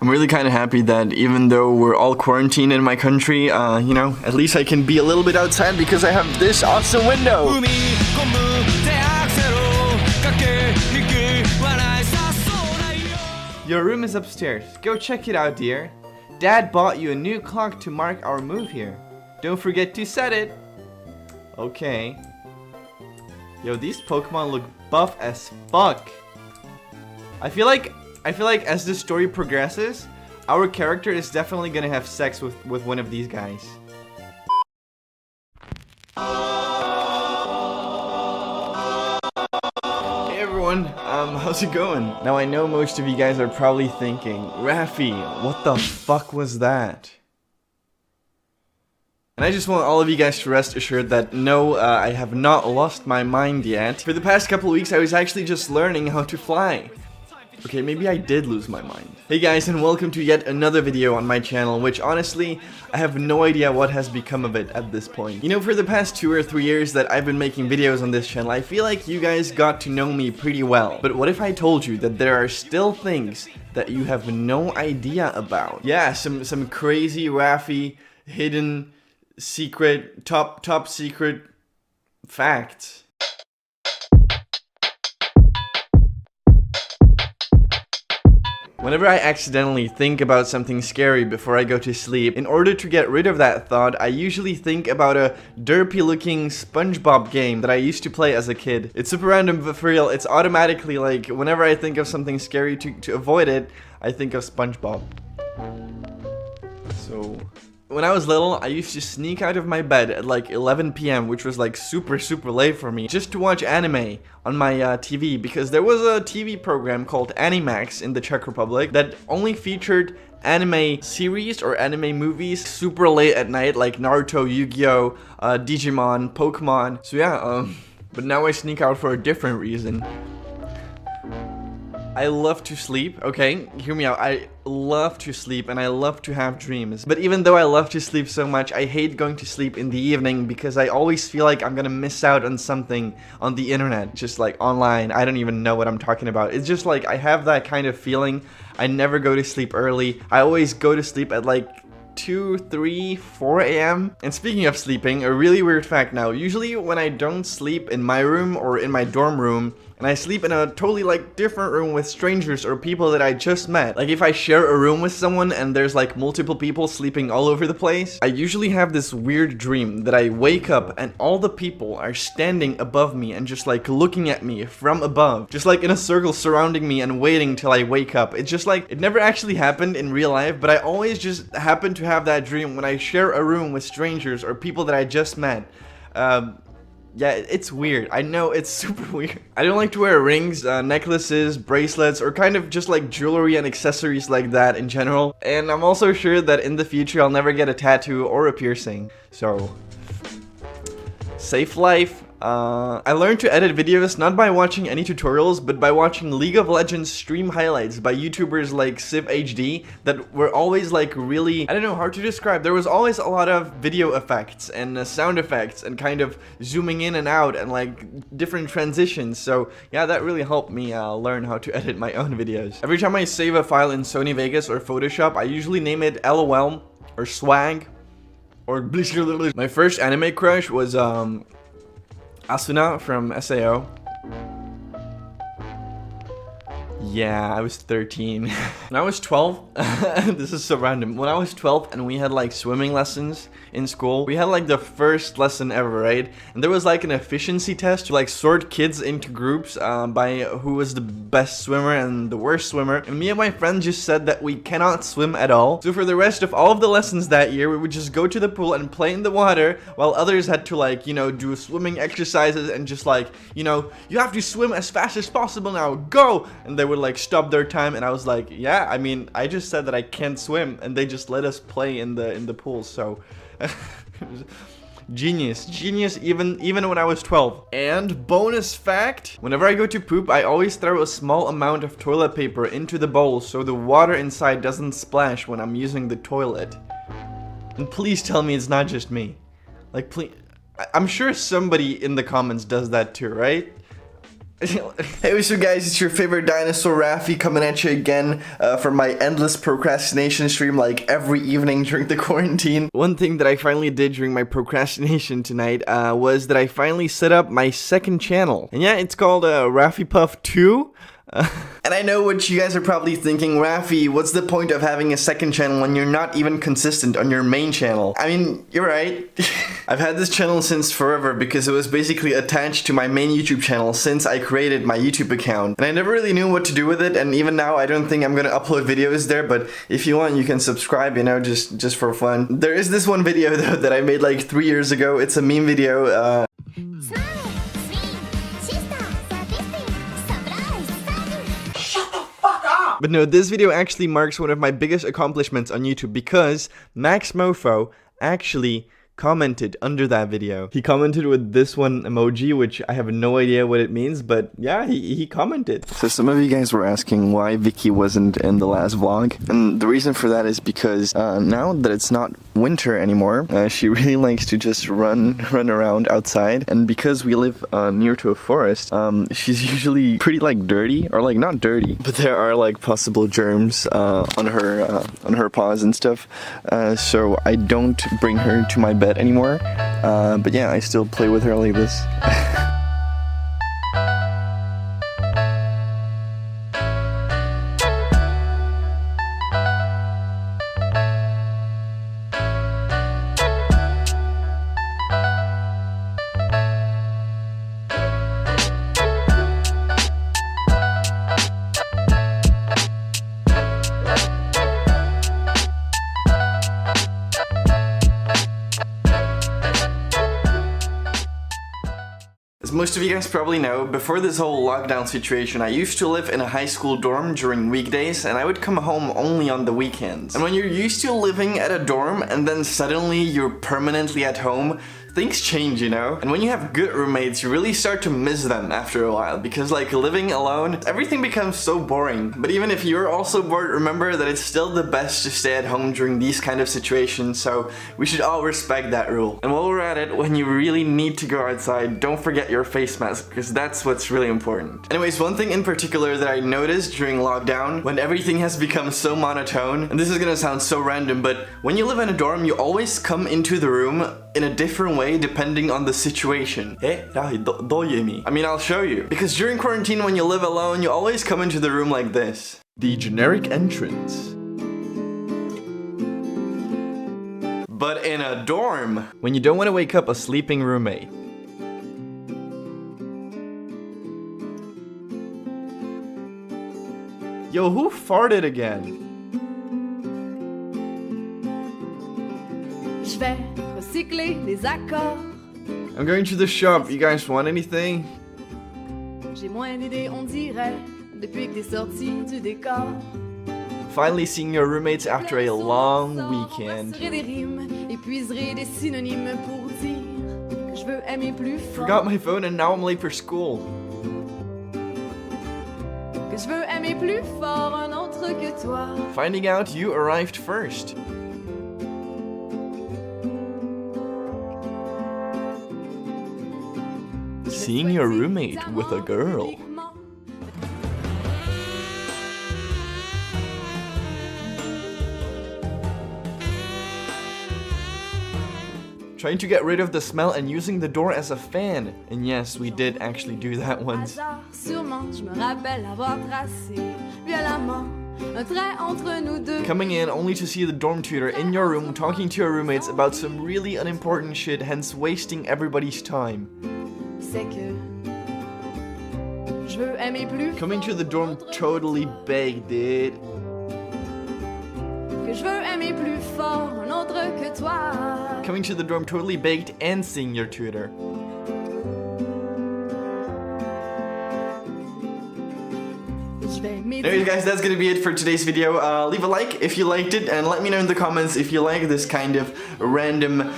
I'm really kind of happy that even though we're all quarantined in my country, at least I can be a little bit outside because I have this awesome window. Your room is upstairs. Go check it out, dear. Dad bought you a new clock to mark our move here. Don't forget to set it. Okay. Yo, these Pokemon look buff as fuck. I feel like as the story progresses, our character is definitely gonna have sex with one of these guys. Hey everyone, how's it going? Now I know most of you guys are probably thinking, Rafi, what the fuck was that? And I just want all of you guys to rest assured that no, I have not lost my mind yet. For the past couple of weeks, I was actually just learning how to fly. Okay, maybe I did lose my mind. Hey guys, and welcome to yet another video on my channel, which honestly, I have no idea what has become of it at this point. You know, for the past 2 or 3 years that I've been making videos on this channel, I feel like you guys got to know me pretty well. But what if I told you that there are still things that you have no idea about? Yeah, some crazy, Rafi, hidden, secret, top secret facts. Whenever I accidentally think about something scary before I go to sleep, in order to get rid of that thought, I usually think about a derpy looking SpongeBob game that I used to play as a kid. It's super random, but for real, it's automatically like, whenever I think of something scary to avoid it, I think of SpongeBob. So when I was little, I used to sneak out of my bed at like 11 PM, which was like super late for me, just to watch anime on my TV, because there was a TV program called Animax in the Czech Republic that only featured anime series or anime movies super late at night, like Naruto, Yu-Gi-Oh, Digimon, Pokemon. So yeah, but now I sneak out for a different reason. I love to sleep, okay? Hear me out. I love to sleep and I love to have dreams. But even though I love to sleep so much, I hate going to sleep in the evening because I always feel like I'm gonna miss out on something on the internet, just like online. I don't even know what I'm talking about. It's just like I have that kind of feeling. I never go to sleep early. I always go to sleep at like 2, 3, 4 AM. And speaking of sleeping, a really weird fact now. Usually when I don't sleep in my room or in my dorm room, and I sleep in a totally like different room with strangers or people that I just met, like if I share a room with someone and there's like multiple people sleeping all over the place, I usually have this weird dream that I wake up and all the people are standing above me and just like looking at me from above, just like in a circle surrounding me and waiting till I wake up. It's just like, it never actually happened in real life, but I always just happen to have that dream when I share a room with strangers or people that I just met. Yeah, it's weird. I know, it's super weird. I don't like to wear rings, necklaces, bracelets, or kind of just like jewelry and accessories like that in general. And I'm also sure that in the future I'll never get a tattoo or a piercing. So, safe life. I learned to edit videos not by watching any tutorials, but by watching League of Legends stream highlights by YouTubers like CivHD that were always like really, I don't know how to describe. There was always a lot of video effects and sound effects and kind of zooming in and out and like different transitions. So yeah, that really helped me learn how to edit my own videos. Every time I save a file in Sony Vegas or Photoshop, I usually name it LOL or Swag or my first anime crush was Asuna from SAO. Yeah, I was 13. When I was 12, this is so random. When I was 12 and we had like swimming lessons in school, we had like the first lesson ever, right? And there was like an efficiency test to like sort kids into groups by who was the best swimmer and the worst swimmer. And me and my friend just said that we cannot swim at all. So for the rest of all of the lessons that year, we would just go to the pool and play in the water while others had to like, do swimming exercises and just like, you have to swim as fast as possible now, go! And they would like stop their time, and I was like, yeah, I mean, I just said that I can't swim, and they just let us play in the pool. So genius even when I was 12. And bonus fact, whenever I go to poop, I always throw a small amount of toilet paper into the bowl so the water inside doesn't splash when I'm using the toilet. And please tell me it's not just me. Like, please, I'm sure somebody in the comments does that too, right? Hey, what's up guys, it's your favorite dinosaur Rafi coming at you again for my endless procrastination stream like every evening during the quarantine. One thing that I finally did during my procrastination tonight was that I finally set up my second channel. And yeah, it's called rafipuff 2. And I know what you guys are probably thinking, Rafi, what's the point of having a second channel when you're not even consistent on your main channel? I mean, you're right. I've had this channel since forever because it was basically attached to my main YouTube channel since I created my YouTube account. And I never really knew what to do with it, and even now I don't think I'm gonna upload videos there, but if you want you can subscribe, you know, just for fun. There is this one video though that I made like 3 years ago. It's a meme video. But no, this video actually marks one of my biggest accomplishments on YouTube because Max Mofo actually commented under that video. He commented with this one emoji, which I have no idea what it means, but yeah, he commented. So some of you guys were asking why Viky wasn't in the last vlog, and the reason for that is because now that it's not winter anymore, she really likes to just run around outside, and because we live near to a forest, she's usually pretty like dirty, or like not dirty, but there are like possible germs on her paws and stuff, so I don't bring her to my bed anymore, but yeah, I still play with her like this. As most of you guys probably know, before this whole lockdown situation, I used to live in a high school dorm during weekdays, and I would come home only on the weekends. And when you're used to living at a dorm and then suddenly you're permanently at home, things change, you know? And when you have good roommates, you really start to miss them after a while, because like living alone, everything becomes so boring. But even if you're also bored, remember that it's still the best to stay at home during these kind of situations, so we should all respect that rule. And while we're at it, when you really need to go outside, don't forget your face mask, because that's what's really important. Anyways, one thing in particular that I noticed during lockdown, when everything has become so monotone, and this is gonna sound so random, but when you live in a dorm, you always come into the room in a different way depending on the situation. I mean, I'll show you. Because during quarantine, when you live alone, you always come into the room like this. The generic entrance. But in a dorm, when you don't want to wake up a sleeping roommate. Yo, who farted again? I'm going to the shop. You guys want anything? Finally seeing your roommates after a long weekend. Forgot my phone and now I'm late for school. Finding out you arrived first. Seeing your roommate with a girl. Trying to get rid of the smell and using the door as a fan. And yes, we did actually do that once. Coming in only to see the dorm tutor in your room talking to your roommates about some really unimportant shit, hence wasting everybody's time. Coming to the dorm totally baked, dude. Coming to the dorm totally baked and seeing your tutor. Anyways guys, that's gonna be it for today's video. Leave a like if you liked it, and let me know in the comments if you like this kind of random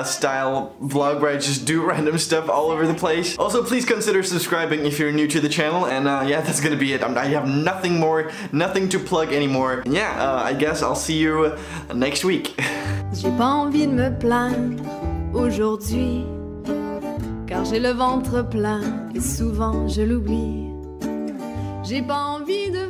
style vlog where I just do random stuff all over the place. Also, please consider subscribing if you're new to the channel, and yeah, that's gonna be it. I have nothing to plug anymore. And yeah, I guess I'll see you next week. J'ai pas envie de me plaindre aujourd'hui. car j'ai le ventre plein et souvent je l'oublie. J'ai pas envie de